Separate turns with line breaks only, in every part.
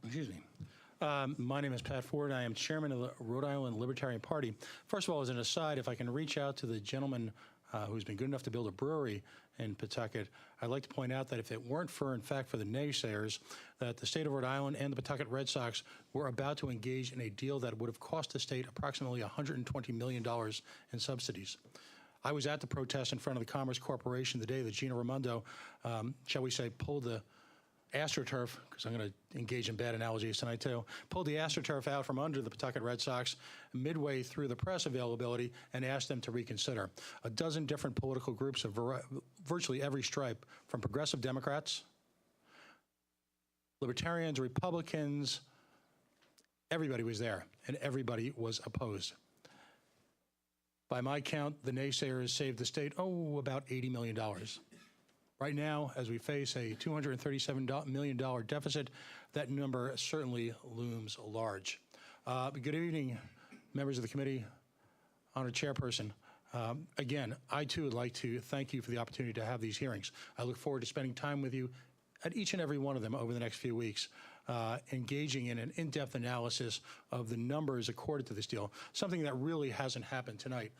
Excuse me. My name is Pat Ford. I am chairman of the Rhode Island Libertarian Party. First of all, as an aside, if I can reach out to the gentleman who's been good enough to build a brewery in Pawtucket, I'd like to point out that if it weren't for, in fact, for the naysayers, that the state of Rhode Island and the Pawtucket Red Sox were about to engage in a deal that would have cost the state approximately $120 million in subsidies. I was at the protest in front of the Commerce Corporation the day that Gina Raimondo, shall we say, pulled the AstroTurf, because I'm going to engage in bad analogies tonight too, pulled the AstroTurf out from under the Pawtucket Red Sox midway through the press availability and asked them to reconsider. A dozen different political groups of virtually every stripe, from progressive Democrats, Libertarians, Republicans, everybody was there, and everybody was opposed. By my count, the naysayers saved the state, about $80 million. Right now, as we face a $237 million deficit, that number certainly looms large. Good evening, members of the committee, honored chairperson. Again, I too would like to thank you for the opportunity to have these hearings. I look forward to spending time with you at each and every one of them over the next few weeks, engaging in an in-depth analysis of the numbers accorded to this deal, something that really hasn't happened tonight.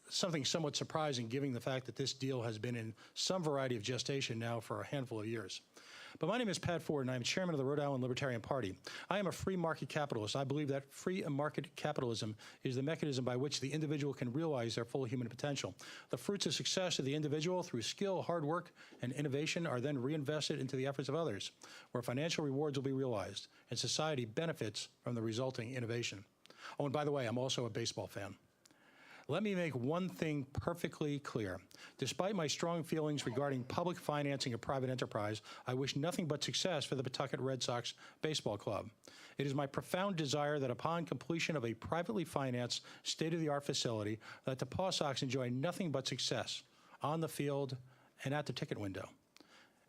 Something somewhat surprising given the fact that this deal has been in some variety of gestation now for a handful of years. But my name is Pat Ford, and I'm chairman of the Rhode Island Libertarian Party. I am a free market capitalist. I believe that free market capitalism is the mechanism by which the individual can realize their full human potential. The fruits of success of the individual through skill, hard work, and innovation are then reinvested into the efforts of others, where financial rewards will be realized, and society benefits from the resulting innovation. Oh, and by the way, I'm also a baseball fan. Let me make one thing perfectly clear. Despite my strong feelings regarding public financing of private enterprise, I wish nothing but success for the Pawtucket Red Sox Baseball Club. It is my profound desire that upon completion of a privately financed, state-of-the-art facility, that the Pawsox enjoy nothing but success on the field and at the ticket window.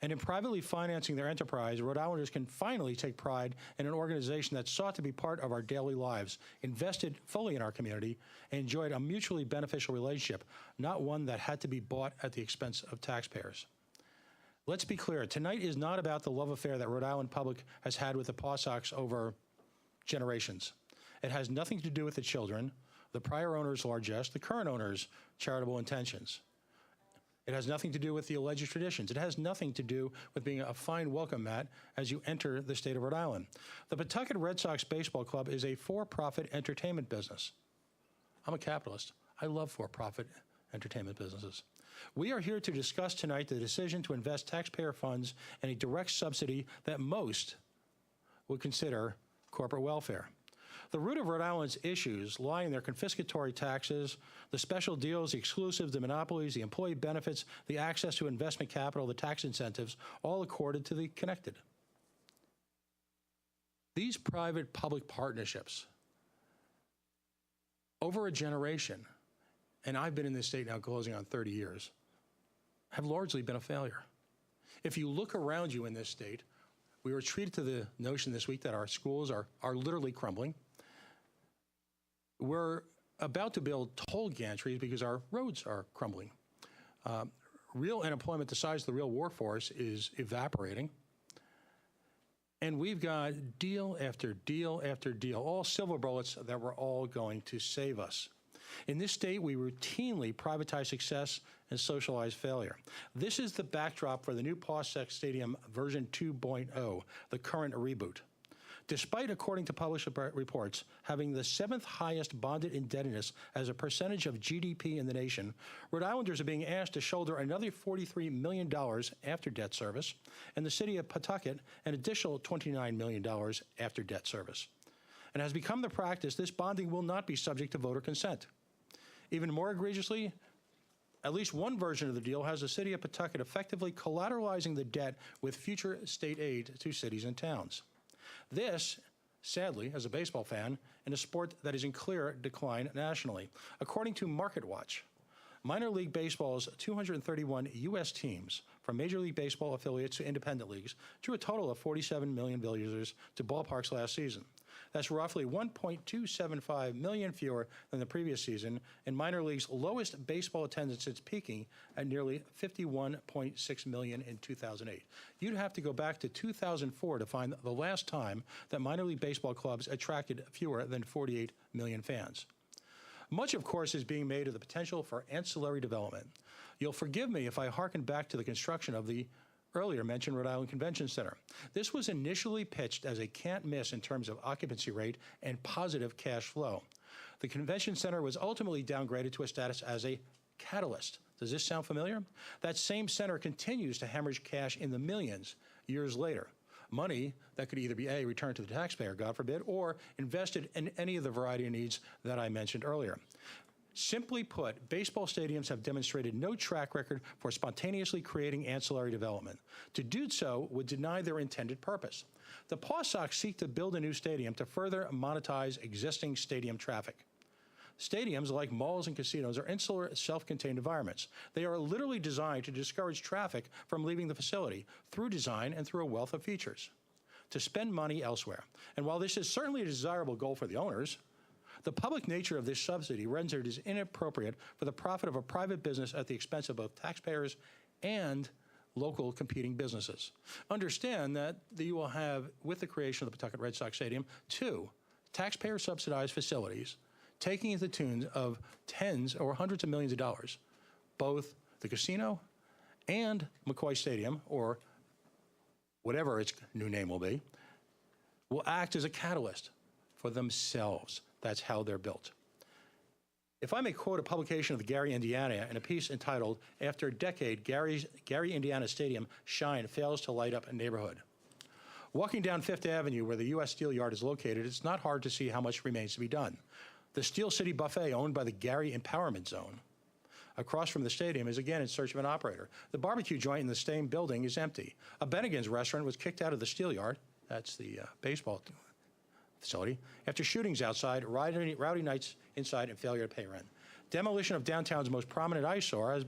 And in privately financing their enterprise, Rhode Islanders can finally take pride in an organization that sought to be part of our daily lives, invested fully in our community, and enjoyed a mutually beneficial relationship, not one that had to be bought at the expense of taxpayers. Let's be clear, tonight is not about the love affair that Rhode Island public has had with the Pawsox over generations. It has nothing to do with the children, the prior owner's largesse, the current owner's charitable intentions. It has nothing to do with the alleged traditions. It has nothing to do with being a fine welcome mat as you enter the state of Rhode Island. The Pawtucket Red Sox Baseball Club is a for-profit entertainment business. I'm a capitalist. I love for-profit entertainment businesses. We are here to discuss tonight the decision to invest taxpayer funds in a direct subsidy that most would consider corporate welfare. The root of Rhode Island's issues lie in their confiscatory taxes, the special deals, the exclusives, the monopolies, the employee benefits, the access to investment capital, the tax incentives, all accorded to the connected. These private-public partnerships, over a generation, and I've been in this state now closing on 30 years, have largely been a failure. If you look around you in this state, we were treated to the notion this week that our schools are literally crumbling. We're about to build toll gantries because our roads are crumbling. Real unemployment, the size of the real workforce, is evaporating. And we've got deal after deal after deal, all silver bullets that were all going to save us. In this state, we routinely privatize success and socialize failure. This is the backdrop for the new Pawsox Stadium version 2.0, the current reboot. Despite, according to published reports, having the 7th highest bonded indebtedness as a percentage of GDP in the nation, Rhode Islanders are being asked to shoulder another $43 million after debt service, and the city of Pawtucket an additional $29 million after debt service. And has become the practice, this bonding will not be subject to voter consent. Even more egregiously, at least one version of the deal has the city of Pawtucket effectively collateralizing the debt with future state aid to cities and towns. This, sadly, as a baseball fan, in a sport that is in clear decline nationally. According to MarketWatch, Minor League Baseball's 231 U.S. teams, from Major League Baseball affiliates to independent leagues, drew a total of 47 million visitors to ballparks last season. That's roughly 1.275 million fewer than the previous season, and minor league's lowest baseball attendance since peaking at nearly 51.6 million in 2008. You'd have to go back to 2004 to find the last time that minor league baseball clubs attracted fewer than 48 million fans. Much, of course, is being made of the potential for ancillary development. You'll forgive me if I hearken back to the construction of the earlier mentioned Rhode Island Convention Center. This was initially pitched as a can't miss in terms of occupancy rate and positive cash flow. The convention center was ultimately downgraded to a status as a catalyst. Does this sound familiar? That same center continues to hemorrhage cash in the millions years later. Money that could either be A, returned to the taxpayer, God forbid, or invested in any of the variety of needs that I mentioned earlier. Simply put, baseball stadiums have demonstrated no track record for spontaneously creating ancillary development. To do so would deny their intended purpose. The Pawsox seek to build a new stadium to further monetize existing stadium traffic. Stadiums, like malls and casinos, are insular, self-contained environments. They are literally designed to discourage traffic from leaving the facility through design and through a wealth of features, to spend money elsewhere. And while this is certainly a desirable goal for the owners, the public nature of this subsidy renders it inappropriate for the profit of a private business at the expense of both taxpayers and local competing businesses. Understand that you will have, with the creation of the Pawtucket Red Sox Stadium, two taxpayer-subsidized facilities taking the tune of tens or hundreds of millions of dollars. Both the casino and McCoy Stadium, or whatever its new name will be, will act as a catalyst for themselves. That's how they're built. If I may quote a publication of the Gary, Indiana, in a piece entitled, "After a Decade, Gary, Indiana Stadium Shine Fails to Light Up a Neighborhood." Walking down Fifth Avenue, where the U.S. Steel Yard is located, it's not hard to see how much remains to be done. The Steel City Buffet, owned by the Gary Empowerment Zone, across from the stadium, is again in search of an operator. The barbecue joint in the same building is empty. A Bennigan's restaurant was kicked out of the Steel Yard, that's the baseball facility, after shootings outside, rowdy nights inside, and failure to pay rent. Demolition of downtown's most prominent eyesore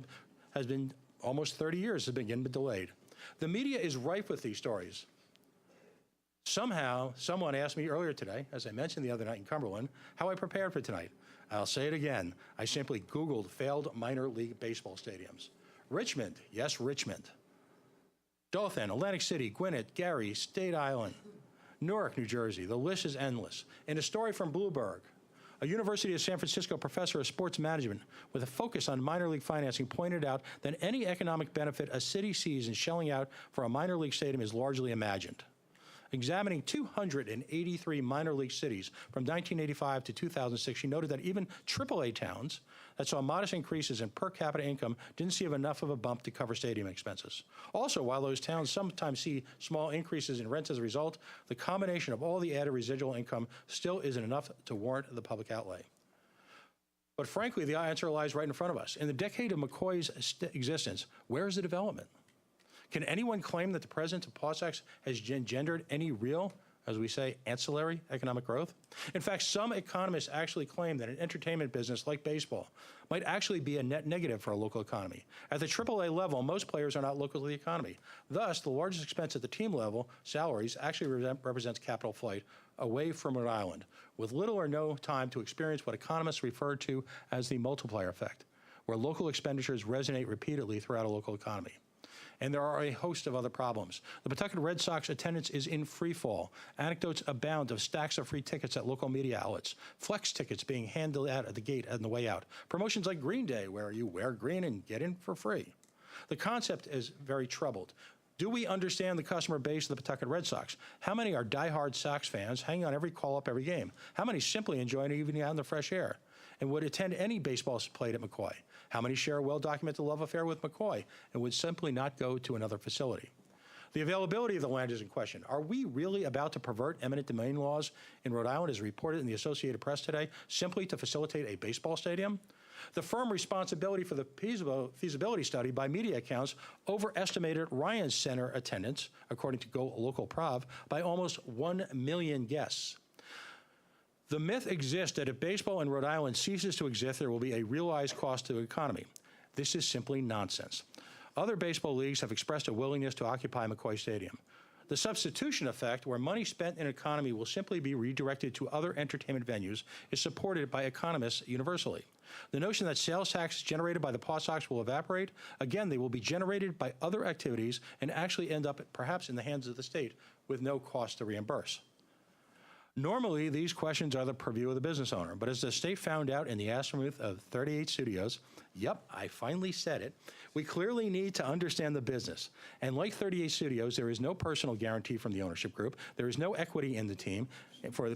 has been almost 30 years, has been delayed. The media is rife with these stories. Somehow, someone asked me earlier today, as I mentioned the other night in Cumberland, how I prepared for tonight. I'll say it again. I simply Googled failed minor league baseball stadiums. Richmond, yes, Richmond. Dothan, Atlantic City, Gwinnett, Gary, State Island, Newark, New Jersey. The list is endless. In a story from Bloomberg, a University of San Francisco professor of sports management with a focus on minor league financing pointed out that any economic benefit a city sees in shelling out for a minor league stadium is largely imagined. Examining 283 minor league cities from 1985 to 2006, she noted that even AAA towns that saw modest increases in per capita income didn't see enough of a bump to cover stadium expenses. Also, while those towns sometimes see small increases in rent as a result, the combination of all the added residual income still isn't enough to warrant the public outlay. But frankly, the answer lies right in front of us. In the decade of McCoy's existence, where is the development? Can anyone claim that the presence of Pawsox has engendered any real, as we say, ancillary economic growth? In fact, some economists actually claim that an entertainment business like baseball might actually be a net negative for a local economy. At the AAA level, most players are not local to the economy. Thus, the largest expense at the team level, salaries, actually represents capital flight away from Rhode Island, with little or no time to experience what economists refer to as the multiplier effect, where local expenditures resonate repeatedly throughout a local economy. And there are a host of other problems. The Pawtucket Red Sox attendance is in free fall. Anecdotes abound of stacks of free tickets at local media outlets, flex tickets being handed out at the gate on the way out, promotions like Green Day, where you wear green and get in for free. The concept is very troubled. Do we understand the customer base of the Pawtucket Red Sox? How many are diehard Sox fans hanging on every call-up every game? How many simply enjoy an evening out in the fresh air and would attend any baseball played at McCoy? How many share a well-documented love affair with McCoy and would simply not go to another facility? The availability of the land is in question. Are we really about to pervert eminent domain laws in Rhode Island, as reported in the Associated Press today, simply to facilitate a baseball stadium? The firm responsibility for the feasibility study by media accounts overestimated Ryan Center attendance, according to Go Local Prov, by almost 1 million guests. The myth exists that if baseball in Rhode Island ceases to exist, there will be a realized cost to the economy. This is simply nonsense. Other baseball leagues have expressed a willingness to occupy McCoy Stadium. The substitution effect, where money spent in an economy will simply be redirected to other entertainment venues, is supported by economists universally. The notion that sales taxes generated by the Pawsox will evaporate, again, they will be generated by other activities and actually end up perhaps in the hands of the state with no cost to reimburse. Normally, these questions are the purview of the business owner, but as the state found out in the aftermath of 38 Studios, yep, I finally said it, we clearly need to understand the business. And like 38 Studios, there is no personal guarantee from the ownership group. There is no equity in the team for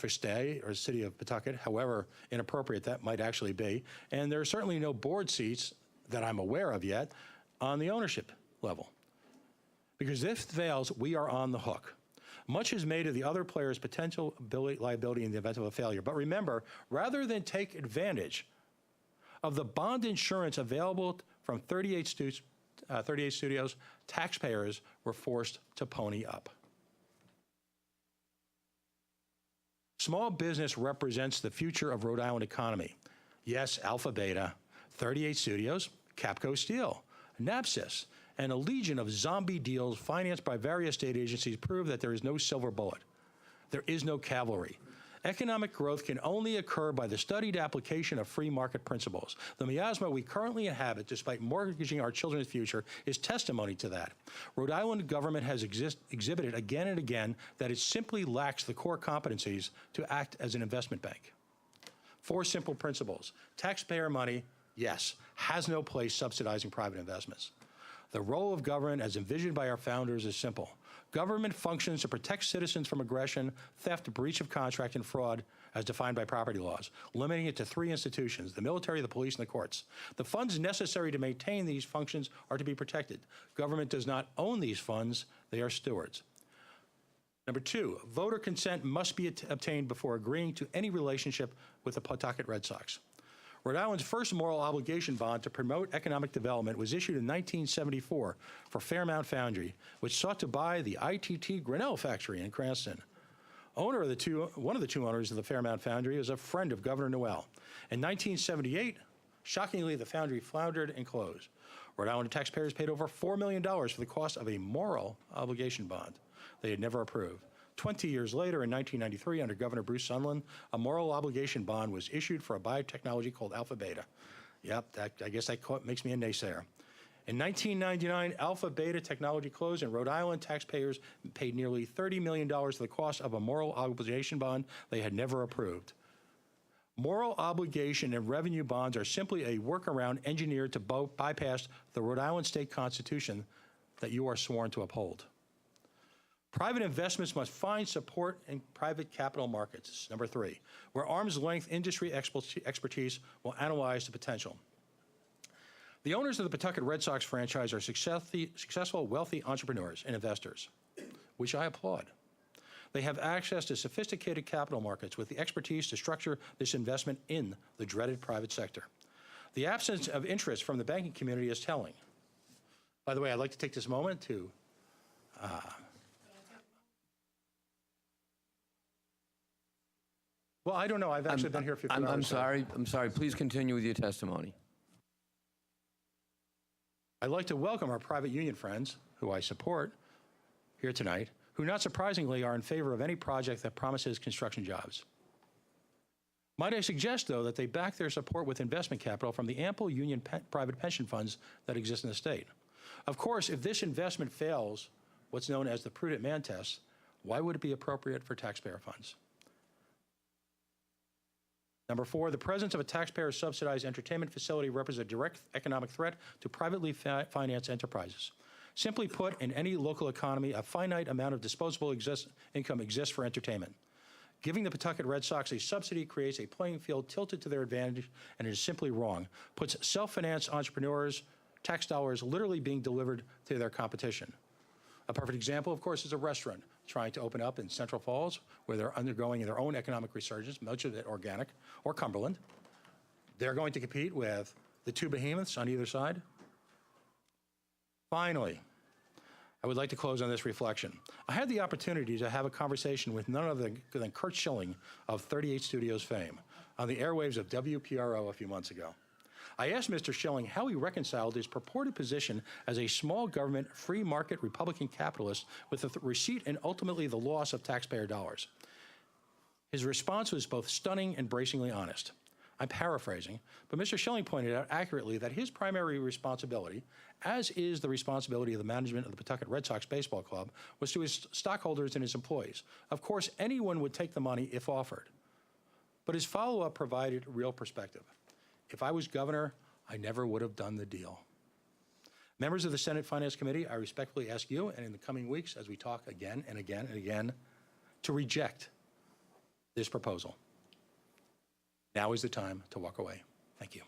Stay or the city of Pawtucket, however inappropriate that might actually be. And there are certainly no board seats that I'm aware of yet on the ownership level. Because if it fails, we are on the hook. Much is made of the other player's potential liability in the event of a failure. But remember, rather than take advantage of the bond insurance available from 38 Studios, taxpayers were forced to pony up. Small business represents the future of Rhode Island economy. Yes, Alpha Beta, 38 Studios, Capco Steel, Napsis, and a legion of zombie deals financed by various state agencies prove that there is no silver bullet. There is no cavalry. Economic growth can only occur by the studied application of free market principles. The miasma we currently inhabit, despite mortgaging our children's future, is testimony to that. Rhode Island government has exhibited again and again that it simply lacks the core competencies to act as an investment bank. 4 simple principles. Taxpayer money, yes, has no place subsidizing private investments. The role of government, as envisioned by our founders, is simple. Government functions to protect citizens from aggression, theft, breach of contract, and fraud, as defined by property laws, limiting it to 3 institutions: the military, the police, and the courts. The funds necessary to maintain these functions are to be protected. Government does not own these funds. They are stewards. Number 2, voter consent must be obtained before agreeing to any relationship with the Pawtucket Red Sox. Rhode Island's first moral obligation bond to promote economic development was issued in 1974 for Fairmount Foundry, which sought to buy the ITT Grinnell factory in Cranston. One of the two owners of the Fairmount Foundry is a friend of Governor Noel. In 1978, shockingly, the foundry floundered and closed. Rhode Island taxpayers paid over $4 million for the cost of a moral obligation bond they had never approved. 20 years later, in 1993, under Governor Bruce Sunland, a moral obligation bond was issued for a biotechnology called Alpha Beta. Yep, I guess that makes me a naysayer. In 1999, Alpha Beta technology closed, and Rhode Island taxpayers paid nearly $30 million for the cost of a moral obligation bond they had never approved. Moral obligation and revenue bonds are simply a workaround engineered to bypass the Rhode Island state constitution that you are sworn to uphold. Private investments must find support in private capital markets. Number 3, where arm's length industry expertise will analyze the potential. The owners of the Pawtucket Red Sox franchise are successful, wealthy entrepreneurs and investors, which I applaud. They have access to sophisticated capital markets with the expertise to structure this investment in the dreaded private sector. The absence of interest from the banking community is telling. By the way, I'd like to take this moment to well, I don't know. I've actually been here 15 hours.
I'm sorry. Please continue with your testimony.
I'd like to welcome our private union friends, who I support here tonight, who not surprisingly are in favor of any project that promises construction jobs. Might I suggest, though, that they back their support with investment capital from the ample union private pension funds that exist in the state. Of course, if this investment fails what's known as the prudent man test, why would it be appropriate for taxpayer funds? Number 4, the presence of a taxpayer-subsidized entertainment facility represents a direct economic threat to privately financed enterprises. Simply put, in any local economy, a finite amount of disposable income exists for entertainment. Giving the Pawtucket Red Sox a subsidy creates a playing field tilted to their advantage, and it is simply wrong. Puts self-financed entrepreneurs, tax dollars literally being delivered to their competition. A perfect example, of course, is a restaurant trying to open up in Central Falls, where they're undergoing their own economic resurgence, much of it organic, or Cumberland. They're going to compete with the 2 behemoths on either side. Finally, I would like to close on this reflection. I had the opportunity to have a conversation with none other than Kurt Schilling of 38 Studios fame on the airwaves of WPRO a few months ago. I asked Mr. Schilling how he reconciled his purported position as a small government, free market Republican capitalist with the receipt and ultimately the loss of taxpayer dollars. His response was both stunning and bracingly honest. I'm paraphrasing, but Mr. Schilling pointed out accurately that his primary responsibility, as is the responsibility of the management of the Pawtucket Red Sox Baseball Club, was to his stockholders and his employees. Of course, anyone would take the money if offered. But his follow-up provided real perspective. If I was governor, I never would have done the deal. Members of the Senate Finance Committee, I respectfully ask you, and in the coming weeks, as we talk again and again and again, to reject this proposal. Now is the time to walk away. Thank you.